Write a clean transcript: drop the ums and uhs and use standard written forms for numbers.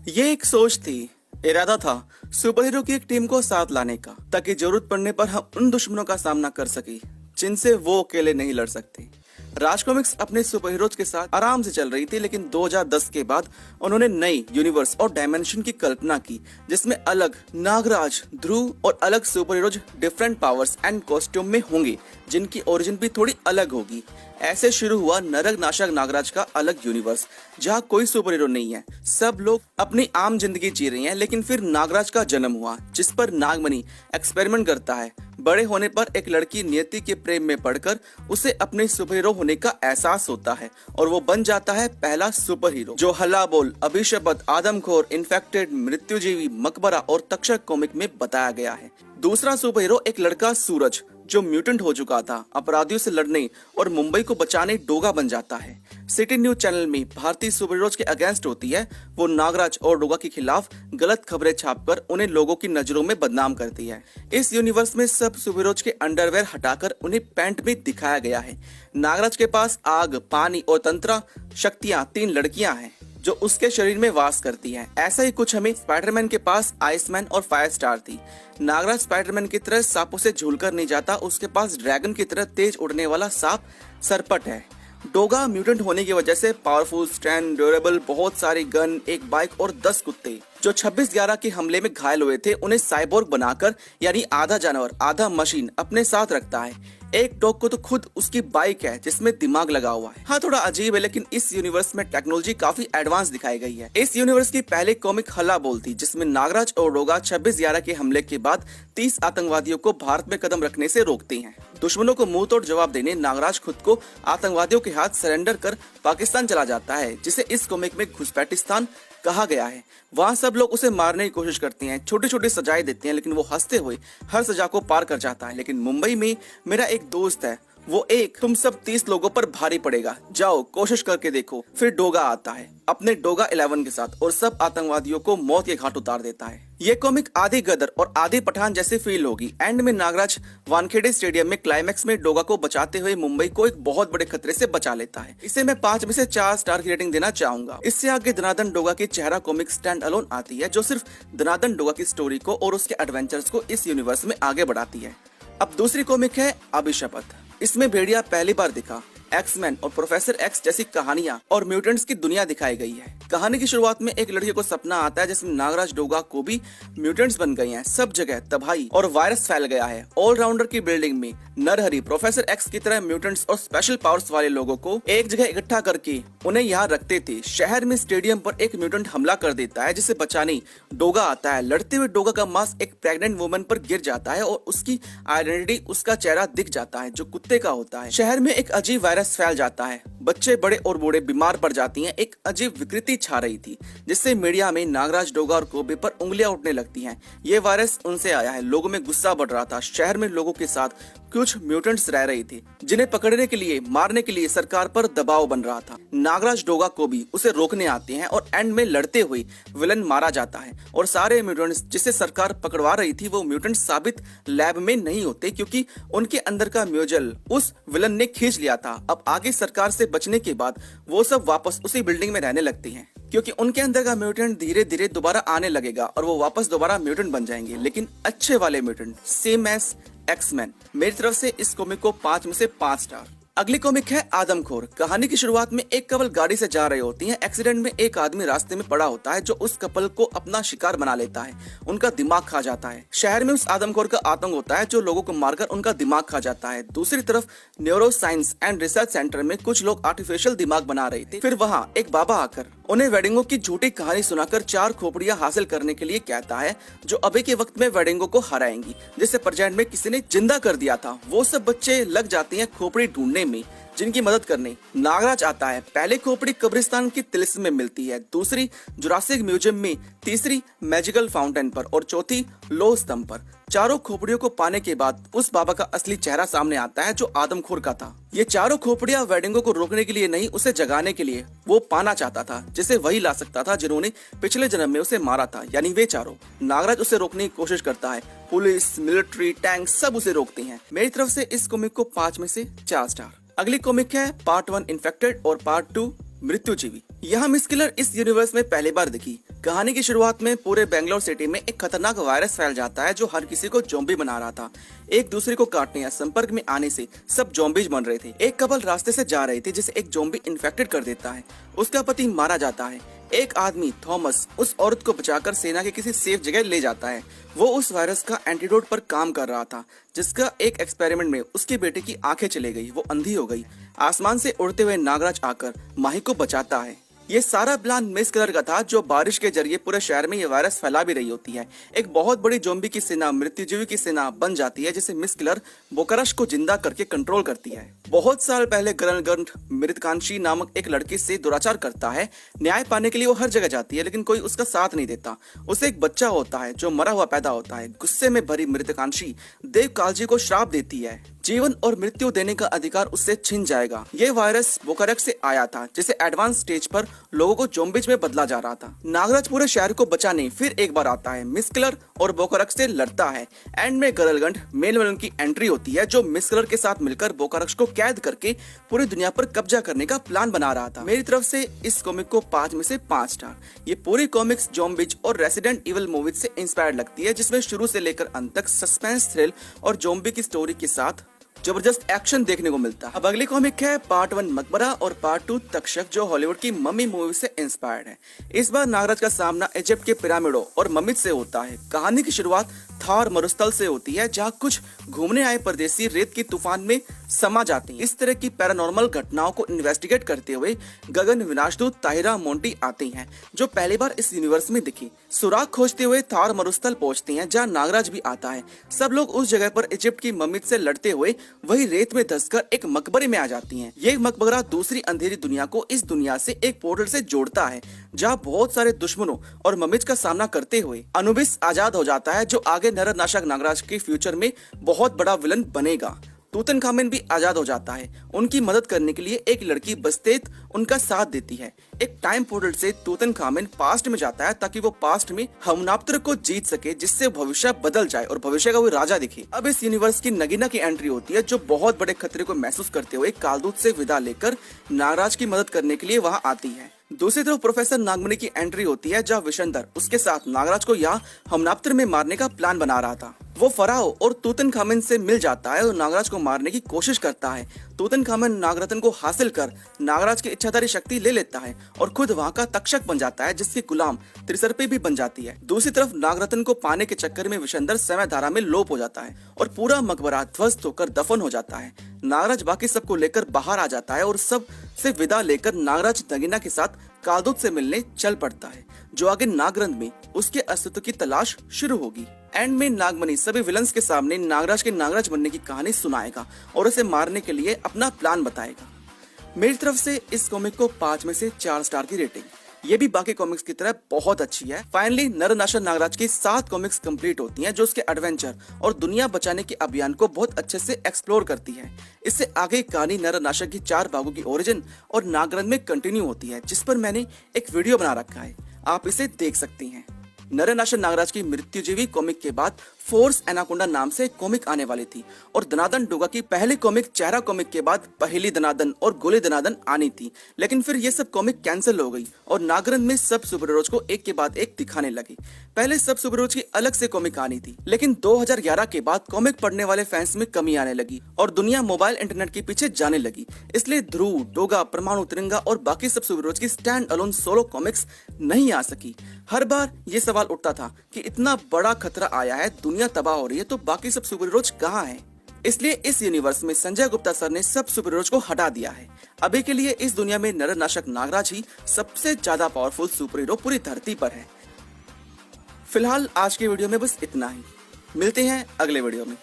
ये एक सोच थी, इरादा था सुपर हीरो की एक टीम को साथ लाने का, ताकि जरूरत पड़ने पर हम उन दुश्मनों का सामना कर सके जिनसे वो अकेले नहीं लड़ सकते। राज कॉमिक्स अपने सुपर हीरोज के साथ आराम से चल रही थी, लेकिन 2010 के बाद उन्होंने नई यूनिवर्स और डायमेंशन की कल्पना की, जिसमें अलग नागराज, ध्रुव और अलग super heroes different powers and costume में होंगे, जिनकी ओरिजिन भी थोड़ी अलग होगी। ऐसे शुरू हुआ नरक नाशक नागराज का अलग यूनिवर्स, जहाँ कोई सुपर हीरो नहीं है, सब लोग अपनी आम जिंदगी जी रही हैं। लेकिन फिर नागराज का जन्म हुआ, जिस पर नागमणि एक्सपेरिमेंट करता है। बड़े होने पर एक लड़की नियति के प्रेम में पड़कर उसे अपने सुपर हीरो होने का एहसास होता है और वो बन जाता है पहला सुपर हीरो, जो हल्ला बोल, अभिशप्त, आदमखोर, इन्फेक्टेड, मृत्युजीवी, मकबरा और तक्षक कॉमिक में बताया गया है। दूसरा सुपर हीरो एक लड़का सूरज, जो म्यूटेंट हो चुका था, अपराधियों से लड़ने और मुंबई को बचाने डोगा बन जाता है। सिटी न्यूज चैनल में भारतीय सुपर हीरोज के अगेंस्ट होती है। वो नागराज और डोगा के खिलाफ गलत खबरें छापकर उन्हें लोगों की नजरों में बदनाम करती है। इस यूनिवर्स में सब सुपर हीरोज के अंडरवेयर हटाकर उन्हें पैंट में दिखाया गया है। नागराज के पास आग, पानी और तंत्र शक्तियां 3 लड़कियां हैं जो उसके शरीर में वास करती हैं। ऐसा ही कुछ हमें स्पाइडरमैन के पास आइसमैन और फायर स्टार थी। नागराज स्पाइडरमैन की तरह सांपों से झूलकर नहीं जाता, उसके पास ड्रैगन की तरह तेज उड़ने वाला सांप सरपट है। डोगा म्यूटेंट होने की वजह से पावरफुल, स्ट्रेंथ, ड्यूरेबल, बहुत सारी गन, एक बाइक और 10 कुत्ते, जो 26/11 के हमले में घायल हुए थे, उन्हें साइबोर्ग बनाकर, यानी आधा जानवर आधा मशीन, अपने साथ रखता है। एक डॉग को तो खुद उसकी बाइक है जिसमें दिमाग लगा हुआ है। हाँ, थोड़ा अजीब है, लेकिन इस यूनिवर्स में टेक्नोलॉजी काफी एडवांस दिखाई गई है। इस यूनिवर्स की पहले कॉमिक हल्ला बोल थी, जिसमें नागराज और डोगा 26/11 के हमले के बाद 30 आतंकवादियों को भारत में कदम रखने से रोकते हैं। दुश्मनों को मुंह तोड़ जवाब देने नागराज खुद को आतंकवादियों के हाथ सरेंडर कर पाकिस्तान चला जाता है, जिसे इस कॉमिक में घुसपैठिस्तान कहा गया है। वहाँ सब लोग उसे मारने की कोशिश करते हैं, छोटी छोटी सजाएं देते हैं, लेकिन वो हंसते हुए हर सजा को पार कर जाता है। लेकिन मुंबई में मेरा एक दोस्त है, वो एक तुम सब 30 लोगों पर भारी पड़ेगा, जाओ कोशिश करके देखो। फिर डोगा आता है अपने डोगा 11 के साथ और सब आतंकवादियों को मौत के घाट उतार देता है। ये कॉमिक आधी गदर और आधी पठान जैसी फील होगी। एंड में नागराज वानखेड़े स्टेडियम में क्लाइमैक्स में डोगा को बचाते हुए मुंबई को एक बहुत बड़े खतरे से बचा लेता है। इसे मैं 5 में से 4 स्टार की रेटिंग देना चाहूंगा। इससे आगे धनाधन डोगा की चेहरा कॉमिक स्टैंड अलोन आती है, जो सिर्फ धनाधन डोगा की स्टोरी को और उसके एडवेंचर्स को इस यूनिवर्स में आगे बढ़ाती है। अब दूसरी कॉमिक है अभिशप्त। इसमें भेड़िया पहली बार दिखा, एक्समैन और प्रोफेसर एक्स जैसी कहानियां और म्यूटेंट्स की दुनिया दिखाई गई है। कहानी की शुरुआत में एक लड़के को सपना आता है जिसमें नागराज, डोगा को भी म्यूटेंट्स बन गए हैं। सब जगह तबाही और वायरस फैल गया है। ऑलराउंडर की बिल्डिंग में नरहरि प्रोफेसर एक्स की तरह म्यूटेंट्स और स्पेशल पावर्स वाले लोगों को एक जगह इकट्ठा करके उन्हें यहाँ रखते थे। शहर में स्टेडियम पर एक म्यूटेंट हमला कर देता है, जिसे बचाने डोगा आता है। लड़ते हुए डोगा का मास्क एक प्रेग्नेंट वुमन पर गिर जाता है और उसकी आइडेंटिटी, उसका चेहरा दिख जाता है, जो कुत्ते का होता है। शहर में एक अजीब वायरस फैल जाता है, बच्चे बड़े और बूढ़े बीमार पड़ जाती हैं। एक अजीब विकृति छा रही थी, जिससे मीडिया में नागराज, डोगा और कोबे पर उंगलियां उठने लगती हैं। ये वायरस उनसे आया है। लोगों में गुस्सा बढ़ रहा था। शहर में लोगों के साथ कुछ म्यूटेंट्स रह रही थी, जिन्हें पकड़ने के लिए, मारने के लिए सरकार पर दबाव बन रहा था। नागराज, डोगा को भी उसे रोकने आते हैं और एंड में लड़ते हुए विलन मारा जाता है। और सारे म्यूटेंट्स जिसे सरकार पकड़वा रही थी, वो म्यूटेंट्स साबित लैब में नहीं होते, क्योंकि उनके अंदर का म्यूजल उस विलन ने खींच लिया था। अब आगे सरकार से बचने के बाद वो सब वापस उसी बिल्डिंग में रहने लगती हैं, क्योंकि उनके अंदर का म्यूटेंट धीरे धीरे दोबारा आने लगेगा और वो वापस दोबारा म्यूटेंट बन जाएंगे, लेकिन अच्छे वाले म्यूटेंट, सेम एज एक्समैन। मेरी तरफ से इस कॉमिक को 5 में से 5 स्टार। अगली कॉमिक है आदमखोर। कहानी की शुरुआत में एक कपल गाड़ी से जा रहे होती हैं। एक्सीडेंट में एक आदमी रास्ते में पड़ा होता है, जो उस कपल को अपना शिकार बना लेता है, उनका दिमाग खा जाता है। शहर में उस आदमखोर का आतंक होता है, जो लोगों को मारकर उनका दिमाग खा जाता है। दूसरी तरफ neuro science and research centre में कुछ लोग आर्टिफिशियल दिमाग बना रहे थे। फिर वहाँ एक बाबा आकर उन्हें वेडिंगों की झूठी कहानी सुनाकर 4 खोपड़ियां हासिल करने के लिए कहता है, जो अभी के वक्त में वेडिंगों को हराएंगी, जिसे प्रेजेंट में किसी ने जिंदा कर दिया था। वो सब बच्चे लग जाते हैं खोपड़ी ढूंढने में, जिनकी मदद करने नागराज आता है। पहली खोपड़ी कब्रिस्तान की तिलिस्म में मिलती है, दूसरी जुरासिक म्यूजियम में, तीसरी मैजिकल फाउंटेन पर और चौथी लोह स्तंभ पर। चारों खोपड़ियों को पाने के बाद उस बाबा का असली चेहरा सामने आता है, जो आदमखोर का था। ये चारों खोपड़ियां वेडिंगों को रोकने के लिए नहीं, उसे जगाने के लिए वो पाना चाहता था, जिसे वही ला सकता था जिन्होंने पिछले जन्म में उसे मारा था, यानी वे चारों। नागराज उसे रोकने की कोशिश करता है। पुलिस, मिलिट्री, टैंक सब उसे रोकते हैं। मेरी तरफ से इस कॉमिक को 5 में से 4 स्टार। अगली कॉमिक है पार्ट 1 इन्फेक्टेड और पार्ट 2 मृत्युजीवी। यहाँ मिस किलर इस यूनिवर्स में पहली बार दिखी। कहानी की शुरुआत में पूरे बेंगलोर सिटी में एक खतरनाक वायरस फैल जाता है जो हर किसी को ज़ॉम्बी बना रहा था। एक दूसरे को काटने या संपर्क में आने से सब ज़ॉम्बीज बन रहे थे। एक कपल रास्ते से जा रहे थे जिसे एक ज़ॉम्बी इन्फेक्टेड कर देता है। उसका पति मारा जाता है। एक आदमी थॉमस उस औरत को बचाकर सेना के किसी सेफ जगह ले जाता है। वो उस वायरस का एंटीडोट पर काम कर रहा था जिसका एक एक्सपेरिमेंट में उसके बेटे की आंखें चली गई, वो अंधी हो गई। आसमान से उड़ते हुए नागराज आकर माही को बचाता है। ये सारा प्लान मिस कलर का था जो बारिश के जरिए पूरे शहर में ये वायरस फैला भी रही होती है। एक बहुत बड़ी ज़ॉम्बी की सेना, मृत्युजीवी की सेना बन जाती है जिसे मिस किलर बोकरश को जिंदा करके कंट्रोल करती है। बहुत साल पहले गरनगंठ मृतकांशी नामक एक लड़की से दुराचार करता है। न्याय पाने के लिए वो हर जगह जाती है लेकिन कोई उसका साथ नहीं देता। उसे एक बच्चा होता है जो मरा हुआ पैदा होता है। गुस्से में भरी मृतकांशी देव कालजी को श्राप देती है, जीवन और मृत्यु देने का अधिकार उससे छिन जाएगा। ये वायरस बोकरक से आया था जिसे एडवांस स्टेज पर लोगों को ज़ॉम्बीज में बदला जा रहा था। नागराज पूरे शहर को बचाने फिर एक बार आता है। मिस किलर और बोकरक से लड़ता है। एंड में गरलगंठ मेल विलन की एंट्री होती है जो मिस किलर के साथ मिलकर बोकरक को कैद करके पूरी दुनिया पर कब्जा करने का प्लान बना रहा था। मेरी तरफ से इस कॉमिक को 5 में से 5 स्टार। ये पूरी कॉमिक्स ज़ॉम्बीज और रेसिडेंट इविल मूवीज से इंस्पायर्ड लगती है जिसमें शुरू से लेकर अंत तक सस्पेंस, थ्रिल और ज़ॉम्बी की स्टोरी के साथ जबरदस्त एक्शन देखने को मिलता है। अब अगली कॉमिक है पार्ट 1 मकबरा और पार्ट 2 तक्षक जो हॉलीवुड की मम्मी मूवी से इंस्पायर्ड है। इस बार नागराज का सामना इजिप्ट के पिरामिडों और मम्मीज से होता है। कहानी की शुरुआत थार मरुस्थल से होती है जहाँ कुछ घूमने आए परदेसी रेत के तूफान में समा जाते हैं। इस तरह की पैरानॉर्मल घटनाओं को इन्वेस्टिगेट करते हुए गगन विनाशदूत ताहिरा मोंटी आती हैं जो पहली बार इस यूनिवर्स में दिखी। सुराग खोजते हुए थार मरुस्थल पहुंचते हैं जहाँ नागराज भी आता है। सब लोग उस जगह पर इजिप्ट की मम्मी से लड़ते हुए वही रेत में धंसकर एक मकबरे में आ जाती हैं। ये मकबरा दूसरी अंधेरी दुनिया को इस दुनिया से एक पोर्टल से जोड़ता है जहाँ बहुत सारे दुश्मनों और मम्मीज का सामना करते हुए अनुबिस आजाद हो जाता है जो आगे नरनाशक नागराज के फ्यूचर में बहुत बड़ा विलन बनेगा। तूतनखामेन भी आजाद हो जाता है। उनकी मदद करने के लिए एक लड़की बस्तेत उनका साथ देती है। एक टाइम पोर्टल से तूतनखामेन पास्ट में जाता है ताकि वो पास्ट में हमनाप्तर को जीत सके जिससे भविष्य बदल जाए और भविष्य का वो राजा दिखे। अब इस यूनिवर्स की नगीना की एंट्री होती है जो बहुत बड़े खतरे को महसूस करते हुए कालदूत से विदा लेकर नागराज की मदद करने के लिए वहाँ आती है। दूसरी तरफ प्रोफेसर नागमणि की एंट्री होती है जहाँ विशंदर उसके साथ नागराज को यहाँ हमनाप्तर में मारने का प्लान बना रहा था। वो फराओ और तूतनखामेन से मिल जाता है और नागराज को मारने की कोशिश करता है। तूतनखामेन नागरत्न को हासिल कर नागराज की इच्छाधारी शक्ति ले लेता है और खुद वहाँ का तक्षक बन जाता है जिसकी गुलाम त्रिसर्पी भी बन जाती है। दूसरी तरफ नागरत्न को पाने के चक्कर में विशंदर समय धारा में लोप हो जाता है और पूरा मकबरा ध्वस्त होकर दफन हो जाता है। नागराज बाकी सबको लेकर बाहर आ जाता है और सब से विदा लेकर नागराज नगीना के साथ कालदूत से मिलने चल पड़ता है जो आगे नागरंध में उसके अस्तित्व की तलाश शुरू होगी। एंड में नागमणि सभी विलन्स के सामने नागराज के नागराज बनने की कहानी सुनाएगा और उसे मारने के लिए अपना प्लान बताएगा। मेरी तरफ से इस कॉमिक को 5 में से 4 स्टार की रेटिंग। ये भी बाकी कॉमिक्स की तरह बहुत अच्छी है। फाइनली नरनाशक नागराज की 7 कॉमिक्स कंप्लीट होती हैं जो उसके एडवेंचर और दुनिया बचाने के अभियान को बहुत अच्छे से एक्सप्लोर करती है। इससे आगे कहानी नरनाशक की 4 भागों की ओरिजिन और नागरंध में कंटिन्यू होती है जिस पर मैंने एक वीडियो बना रखा है, आप इसे देख सकती हैं। नरनाशक नागराज की मृत्युजीवी कॉमिक के बाद फोर्स एनाकोंडा नाम से कॉमिक आने वाली थी और दनादन डोगा की पहली कॉमिक चेहरा कॉमिक के बाद पहली दनादन और गोली दनादन आनी थी, लेकिन फिर ये सब कॉमिक कैंसिल हो गई और नागरंध में सब सुपर हीरोज को एक के बाद एक दिखाने लगे। पहले सब सुपर हीरोज की अलग से कॉमिक आनी थी लेकिन 2011 के बाद कॉमिक पढ़ने वाले फैंस में कमी आने लगी और दुनिया मोबाइल इंटरनेट के पीछे जाने लगी। इसलिए ध्रुव, डोगा, परमाणु, तिरंगा और बाकी सब सुपर हीरोज की स्टैंड अलोन सोलो कॉमिक्स नहीं आ सकी। हर बार ये सवाल उठता था कि इतना बड़ा खतरा आया है, दुनिया तबाह हो रही है, तो बाकी सब सुपर हीरोज कहाँ हैं? इसलिए इस यूनिवर्स में संजय गुप्ता सर ने सब सुपर हीरोज को हटा दिया है। अभी के लिए इस दुनिया में नरनाशक नागराज ही सबसे ज्यादा पावरफुल सुपर हीरो पूरी धरती पर है। फिलहाल आज के वीडियो में बस इतना ही। मिलते हैं अगले वीडियो में।